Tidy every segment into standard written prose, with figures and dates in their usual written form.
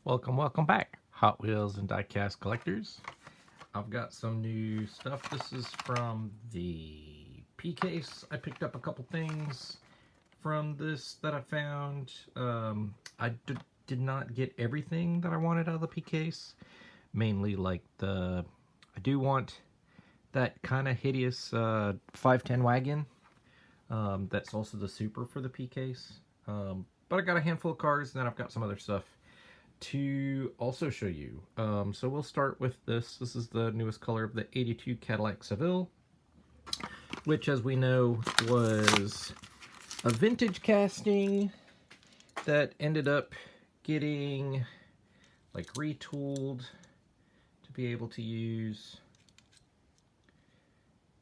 Welcome back, Hot Wheels and Diecast collectors. I've got some new stuff. This is from the P case. I picked up a couple things from this that I found. I did not get everything that I wanted out of the P case. Mainly like I do want that kind of hideous 510 wagon. That's also the super for the P case. But I got a handful of cars, and then I've got some other stuff to also show you. So we'll start with this. This is the newest color of the 82 Cadillac Seville, which, as we know, was a vintage casting that ended up getting like retooled to be able to use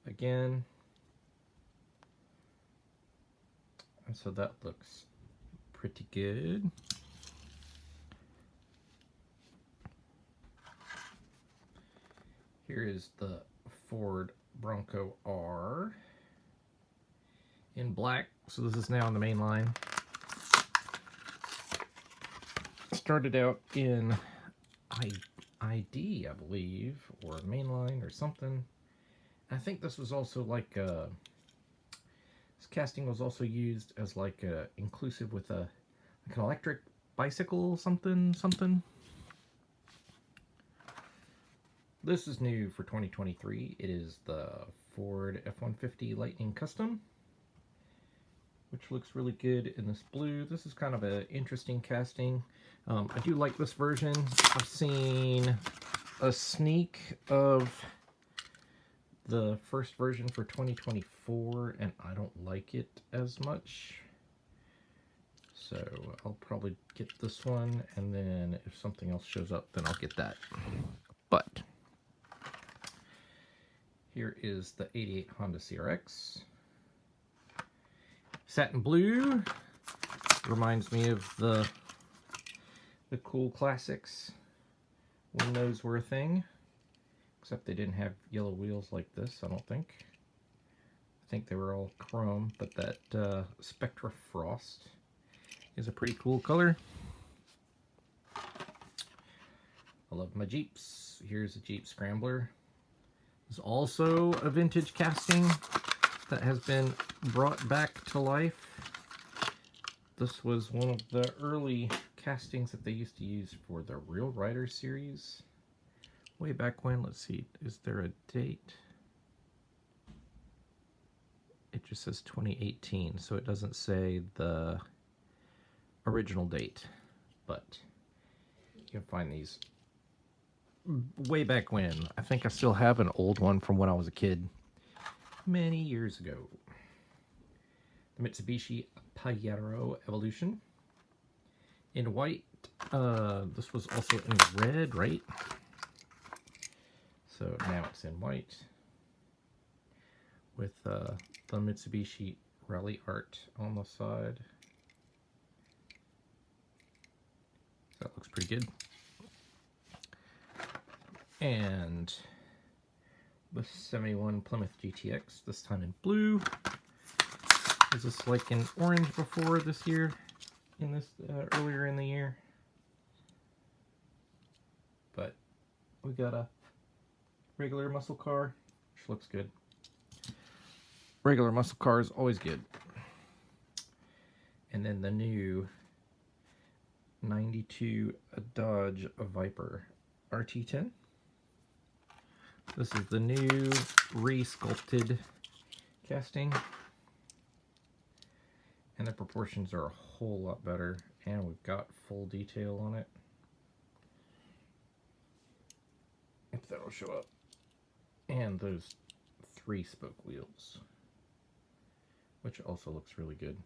again. And so that looks pretty good. Here is the Ford Bronco R in black. So this is now on the main line. Started out in ID, I believe, or mainline or something. I think this was also like this casting was also used as like inclusive with like an electric bicycle, something. This is new for 2023. It is the Ford F-150 Lightning Custom, which looks really good in this blue. This is kind of an interesting casting. I do like this version. I've seen a sneak of the first version for 2024, and I don't like it as much. So I'll probably get this one, and then if something else shows up, then I'll get that. But here is the 88 Honda CRX. Satin blue. Reminds me of the cool classics when those were a thing. Except they didn't have yellow wheels like this, I don't think. I think they were all chrome, but that Spectra Frost is a pretty cool color. I love my Jeeps. Here's a Jeep Scrambler. It's also a vintage casting that has been brought back to life. This was one of the early castings that they used to use for the Real Rider series. Way back when. Let's see, is there a date? It just says 2018, so it doesn't say the original date. But you can find these way back when. I think I still have an old one from when I was a kid, many years ago. The Mitsubishi Pajero Evolution in white. This was also in red, right? So now it's in white with the Mitsubishi Rally Art on the side. That looks pretty good. And the 71 Plymouth GTX, this time in blue. Was this like in orange before this year? In this earlier in the year? But we got a regular muscle car, which looks good. Regular muscle car is always good. And then the new 92 Dodge Viper RT10. This is the new re-sculpted casting. And the proportions are a whole lot better. And we've got full detail on it. If that'll show up. And those 3-spoke wheels, which also looks really good.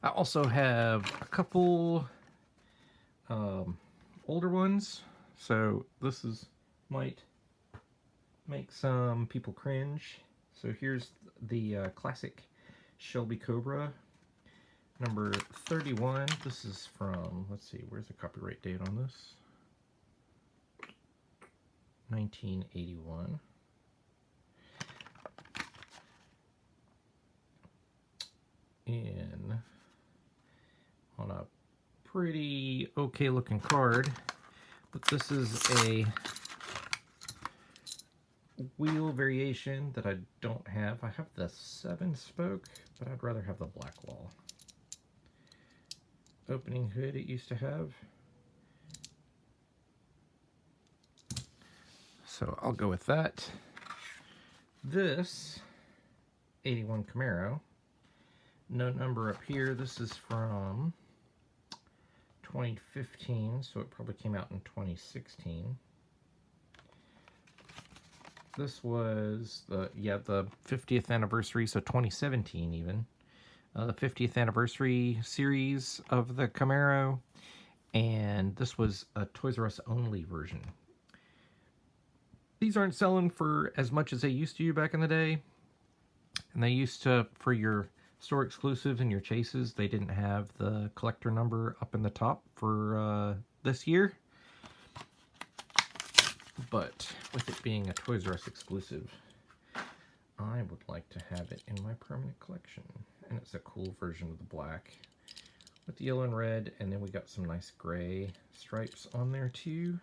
I also have a couple older ones, so this might make some people cringe. So here's the classic Shelby Cobra number 31. This is from, let's see, where's the copyright date on this? 1981. in on a pretty okay looking card, but this is a wheel variation that I don't have. I have the 7-spoke, but I'd rather have the black wall. Opening hood it used to have. So I'll go with that. This 81 Camaro, no number up here. This is from 2015, so it probably came out in 2016. This was the 50th anniversary, so 2017 even. The 50th anniversary series of the Camaro, and this was a Toys R Us only version. These aren't selling for as much as they used to back in the day, and they used to, for your store exclusives and your chases, they didn't have the collector number up in the top for this year. But with it being a Toys R Us exclusive, I would like to have it in my permanent collection. And it's a cool version of the black with the yellow and red, and then we got some nice gray stripes on there too.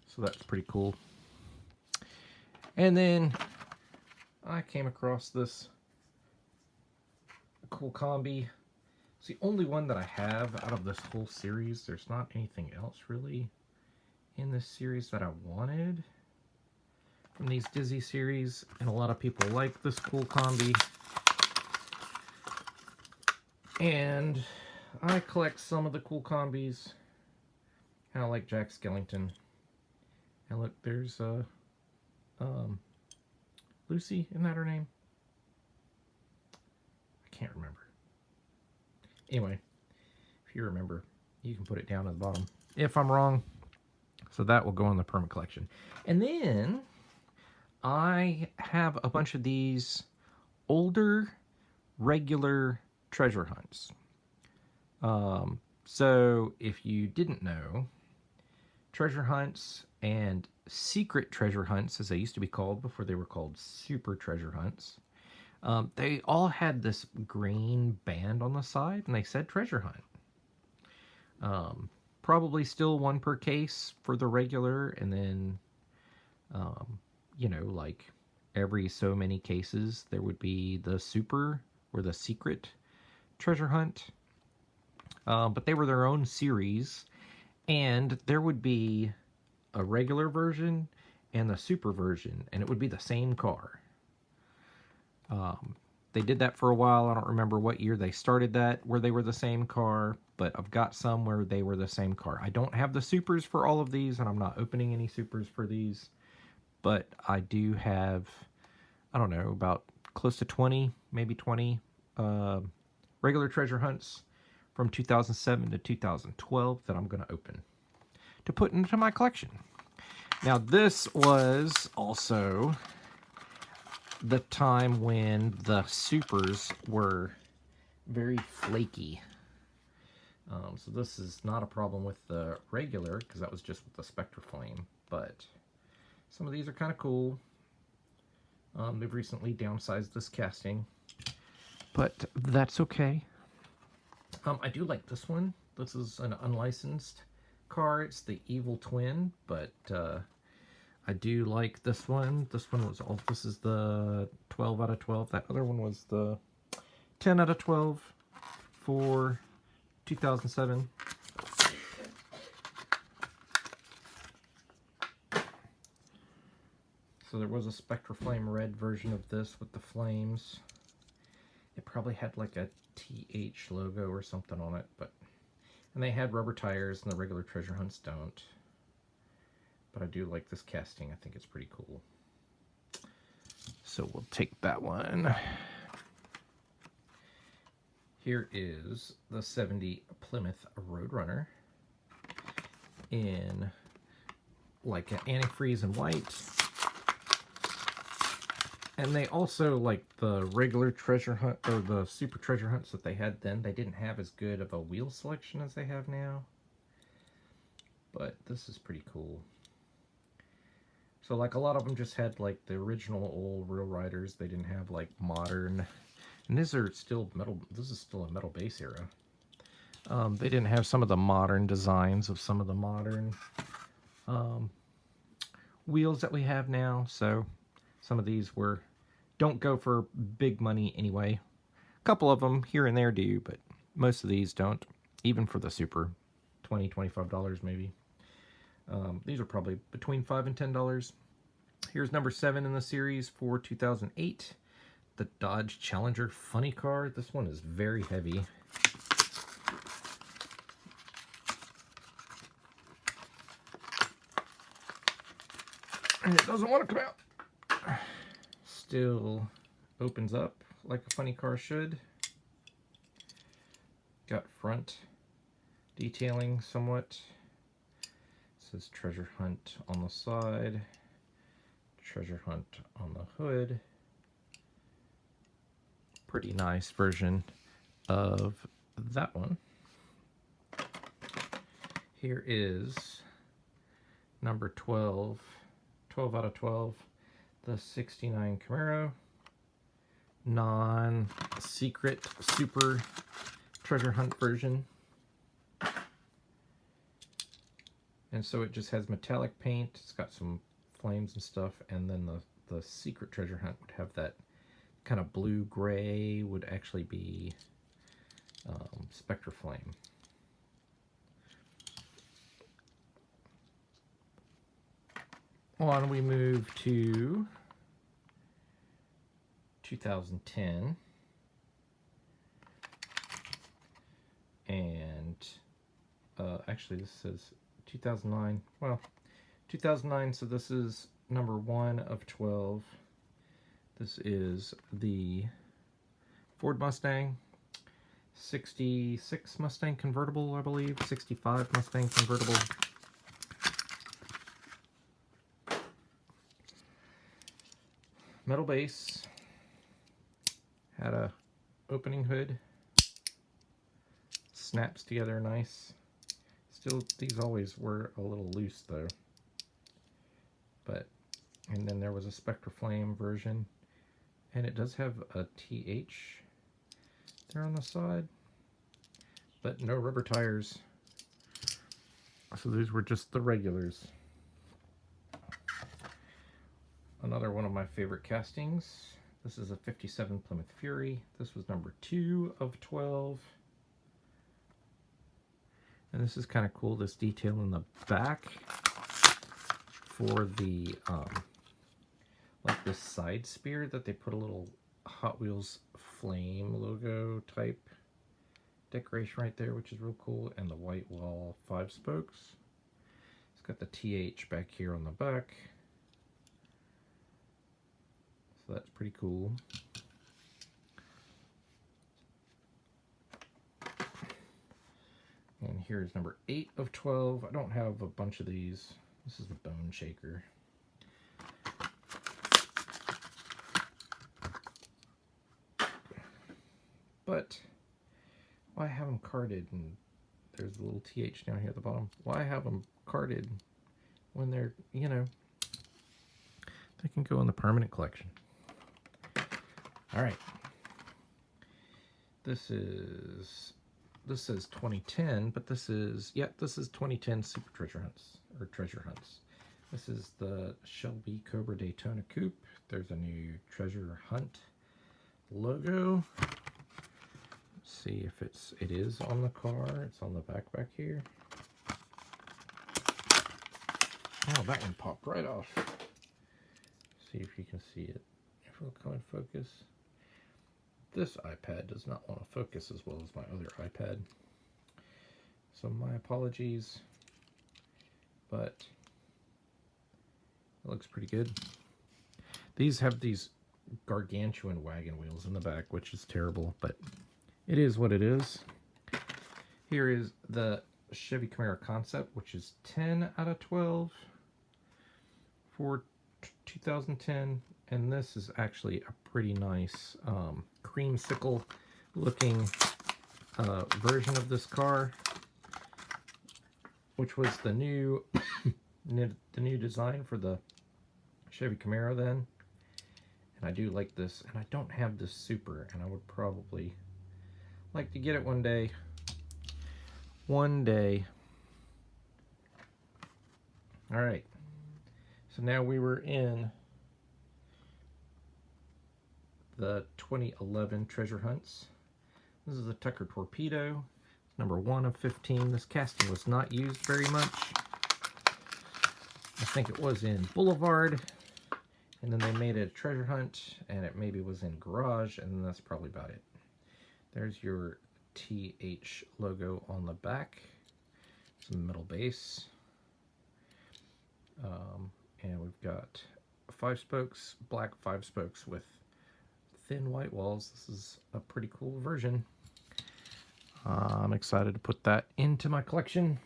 So that's pretty cool. And then I came across this cool combi. It's the only one that I have out of this whole series. There's not anything else really in this series that I wanted from these Dizzy series, and a lot of people like this cool combi. And I collect some of the cool combis. Kind of like Jack Skellington. And look, there's Lucy, isn't that her name? I can't remember. Anyway, if you remember, you can put it down at the bottom if I'm wrong. So that will go in the permanent collection. And then I have a bunch of these older regular treasure hunts. So if you didn't know, treasure hunts and secret treasure hunts, as they used to be called before they were called super treasure hunts, they all had this green band on the side, and they said treasure hunt. Probably still one per case for the regular, and then, you know, like every so many cases, there would be the super or the secret treasure hunt. But they were their own series, and there would be a regular version and the super version, and it would be the same car. They did that for a while. I don't remember what year they started that, where they were the same car, but I've got some where they were the same car. I don't have the supers for all of these, and I'm not opening any supers for these, but I do have, I don't know, about close to 20, maybe 20 regular treasure hunts from 2007 to 2012 that I'm going to open to put into my collection. Now, this was also the time when the supers were very flaky. So this is not a problem with the regular, because that was just with the Spectra Flame, but some of these are kind of cool. They've recently downsized this casting, but that's okay. I do like this one. This is an unlicensed car. It's the Evil Twin, but I do like this one. This one was all. This is the 12 out of 12. That other one was the 10 out of 12 for 2007. So there was a Spectra Flame red version of this with the flames. It probably had like a TH logo or something on it, but and they had rubber tires, and the regular treasure hunts don't. But I do like this casting. I think it's pretty cool. So we'll take that one. Here is the 70 Plymouth Roadrunner in like an antifreeze and white. And they also, like the regular treasure hunt, or the super treasure hunts that they had then, they didn't have as good of a wheel selection as they have now. But this is pretty cool. So like a lot of them just had like the original old Real Riders. They didn't have like modern And these are still metal. This is still a metal base era. They didn't have some of the modern designs of some of the modern wheels that we have now. So some of these don't go for big money anyway. A couple of them here and there do, but most of these don't. Even for the super, $20, $25 maybe. These are probably between $5 and $10. Here's number 7 in the series for 2008. The Dodge Challenger funny car. This one is very heavy. And it doesn't want to come out. Still opens up like a funny car should. Got front detailing somewhat. It says Treasure Hunt on the side. Treasure Hunt on the hood. Pretty nice version of that one. Here is number 12. 12 out of 12. The 69 Camaro. Non-secret super treasure hunt version. And so it just has metallic paint. It's got some flames and stuff. And then the secret treasure hunt would have that kind of blue-gray, would actually be Spectre Flame. On we move to 2010. And actually this says 2009. Well, 2009, so this is number 1 of 12. This is the Ford Mustang. 66 Mustang convertible, I believe. 65 Mustang convertible. Metal base. Had a opening hood. Snaps together nice. Still, these always were a little loose though. But, and then there was a Spectre Flame version. And it does have a TH there on the side. But no rubber tires. So these were just the regulars. Another one of my favorite castings. This is a 57 Plymouth Fury. This was number 2 of 12. And this is kind of cool, this detail in the back for the, like this side spear that they put a little Hot Wheels flame logo type decoration right there, which is real cool. And the white wall 5 spokes. It's got the TH back here on the back. So that's pretty cool. And here's number 8 of 12. I don't have a bunch of these. This is the Bone Shaker. But why have them carded? And there's a little TH down here at the bottom. Why have them carded when they're, you know, they can go in the permanent collection. All right. This says 2010, but this is 2010 Super Treasure Hunts, or Treasure Hunts. This is the Shelby Cobra Daytona Coupe. There's a new Treasure Hunt logo. Let's see if it is on the car. It's on the back here. Oh, that one popped right off. See if you can see it. If it'll come in focus. This iPad does not want to focus as well as my other iPad. So my apologies, but it looks pretty good. These have these gargantuan wagon wheels in the back, which is terrible, but it is what it is. Here is the Chevy Camaro Concept, which is 10 out of 12 for 2010. And this is actually a pretty nice creamsicle looking version of this car, which was the new design for the Chevy Camaro then. I do like this, and I don't have this Super, and I would probably like to get it one day. One day. All right. So now we were in the 2011 treasure hunts. This is a Tucker Torpedo. It's number 1 of 15. This casting was not used very much. I think it was in Boulevard, and then they made it a treasure hunt, and it maybe was in Garage, and that's probably about it. There's your TH logo on the back. Some metal base. And we've got 5 spokes, black 5 spokes with thin white walls. This is a pretty cool version. I'm excited to put that into my collection.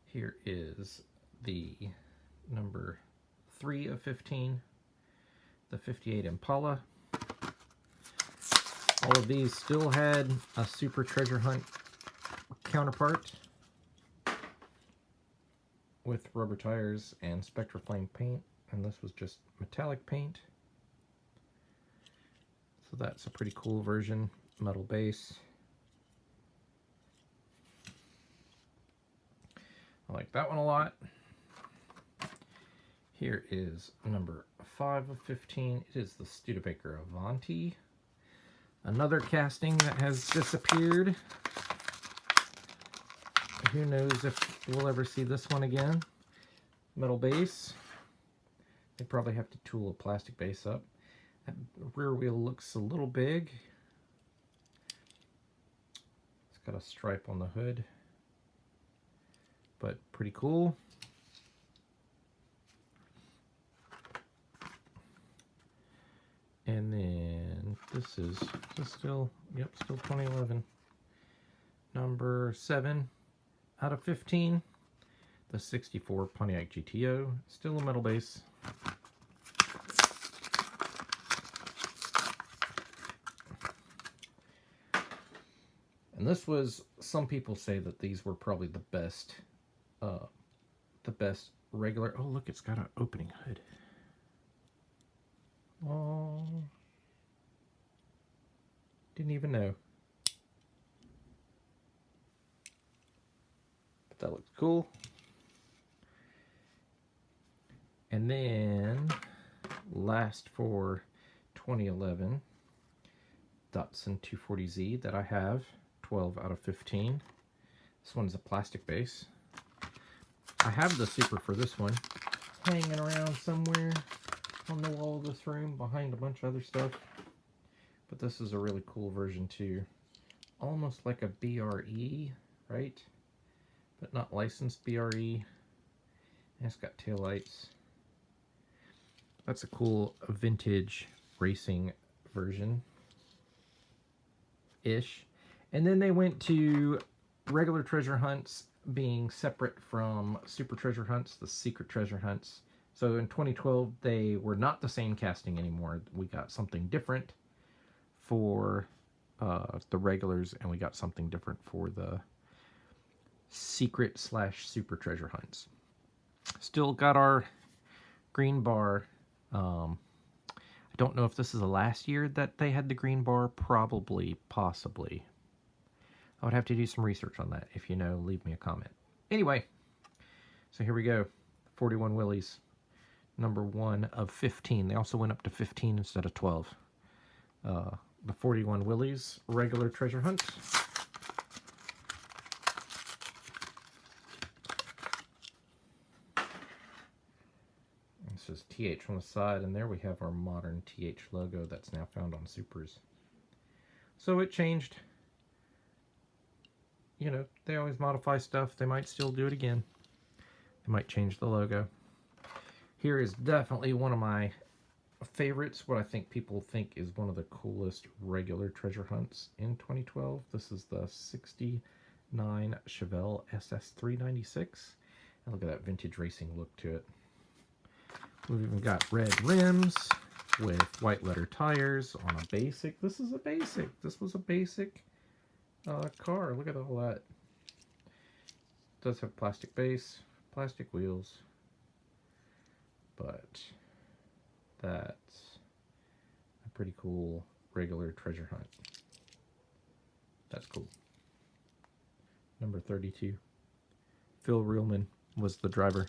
Here is the number 3 of 15, the 58 Impala. All of these still had a Super Treasure Hunt counterpart with rubber tires and Spectraflame paint, and this was just metallic paint. So that's a pretty cool version. Metal base. I like that one a lot. Here is number 5 of 15. It is the Studebaker Avanti. Another casting that has disappeared. Who knows if we'll ever see this one again. Metal base. They probably have to tool a plastic base up. That rear wheel looks a little big. It's got a stripe on the hood, but pretty cool. And then this is still, yep, still 2011. Number 7 out of 15. The 64 Pontiac GTO. Still a metal base. And this was, some people say that these were probably the best regular. Oh, look, it's got an opening hood. Oh, didn't even know. But that looks cool. And then, last for 2011, Datsun 240Z that I have, 12 out of 15. This one's a plastic base. I have the Super for this one hanging around somewhere on the wall of this room behind a bunch of other stuff. But this is a really cool version too. Almost like a BRE, right? But not licensed BRE. And it's got taillights. That's a cool vintage racing version ish. And then they went to regular treasure hunts being separate from Super Treasure Hunts, the Secret Treasure Hunts. So in 2012, they were not the same casting anymore. We got something different for the regulars, and we got something different for the Secret / Super Treasure Hunts. Still got our green bar. I don't know if this is the last year that they had the green bar. Probably, possibly. I would have to do some research on that. If you know, leave me a comment. Anyway, so here we go. 41 Willys. Number 1 of 15. They also went up to 15 instead of 12. The 41 Willys regular treasure hunt. It says TH on the side, and there we have our modern TH logo that's now found on Supers. So it changed. You know, they always modify stuff. They might still do it again. They might change the logo. Here is definitely one of my favorites, what I think people think is one of the coolest regular treasure hunts in 2012. This is the 69 Chevelle SS396. And look at that vintage racing look to it. We've even got red rims with white letter tires on a basic. This is a basic. This was a basic car. Look at all that. It does have plastic base, plastic wheels, but That's a pretty cool regular treasure hunt. That's cool. Number 32. Phil Reelman was the driver.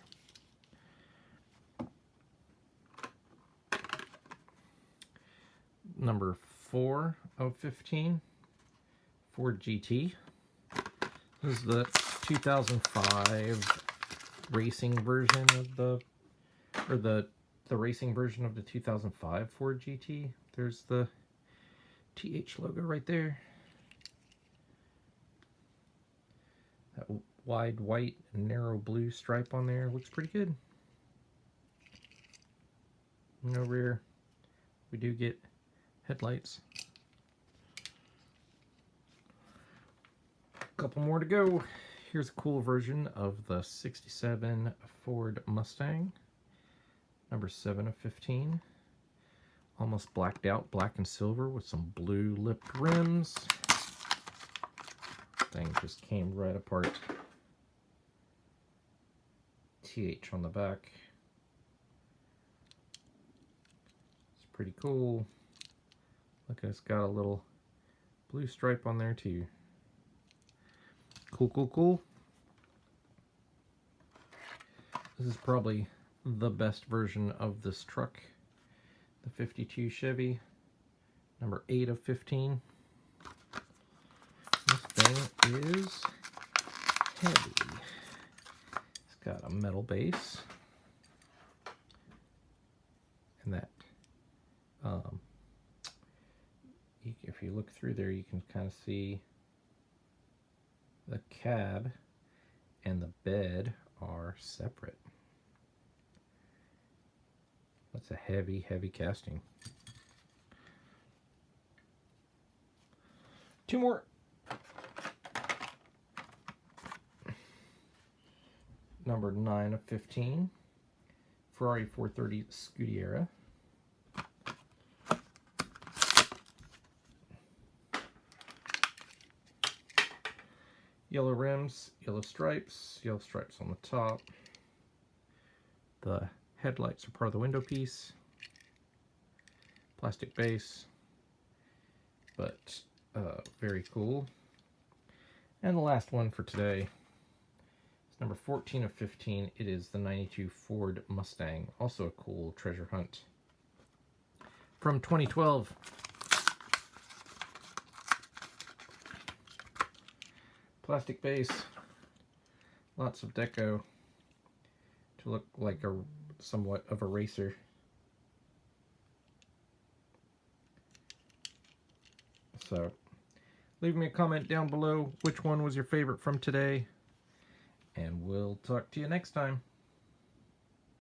Number 4 of 15, Ford GT. This is the 2005 racing version of the racing version of the 2005 Ford GT. There's the TH logo right there. That wide white and narrow blue stripe on there looks pretty good. No rear. We do get headlights. A couple more to go. Here's a cool version of the 67 Ford Mustang. Number 7 of 15. Almost blacked out, black and silver with some blue lipped rims. Thing just came right apart. TH on the back. It's pretty cool. Look, it's got a little blue stripe on there too. Cool, cool, cool. This is probably the best version of this truck. The 52 Chevy, number 8 of 15. This thing is heavy. It's got a metal base. And that, if you look through there, you can kind of see the cab and the bed are separate. That's a heavy, heavy casting. 2 more. Number 9 of 15, Ferrari 430 Scudiera. Yellow rims, yellow stripes on the top. The headlights are part of the window piece. Plastic base, but very cool. And the last one for today is number 14 of 15. It is the 92 Ford Mustang, also a cool treasure hunt from 2012. Plastic base, lots of deco to look like a somewhat of a racer. So leave me a comment down below which one was your favorite from today, and we'll talk to you next time.